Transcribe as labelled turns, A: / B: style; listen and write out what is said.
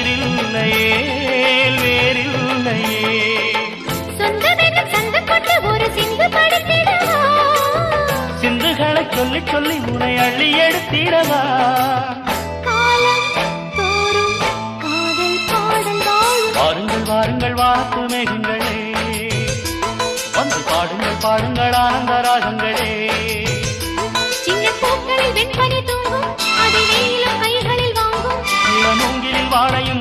A: உயிரில்லையே வேறில்லையே.
B: சொந்தமெனும் சங்கு கொண்டு ஒரு சிந்து படித்திடவா,
A: சிந்துகளை சொல்லி சொல்லி உனை அள்ளி எடுத்திடவா.
B: காலம் தோறும் காதல் பாடல் வாழும்.
A: வாருங்கள் வாருங்கள் வாத்து மேகங்களே, வந்து பாடுங்கள் பாடுங்கள் ஆனந்த ராகங்களே.
B: சின்ன பூக்களில் வெண்பனி தூங்கும், அதை வெயிலும் கைகளில் வாங்கும்.
A: இளமூங்கிலில் வாழையும்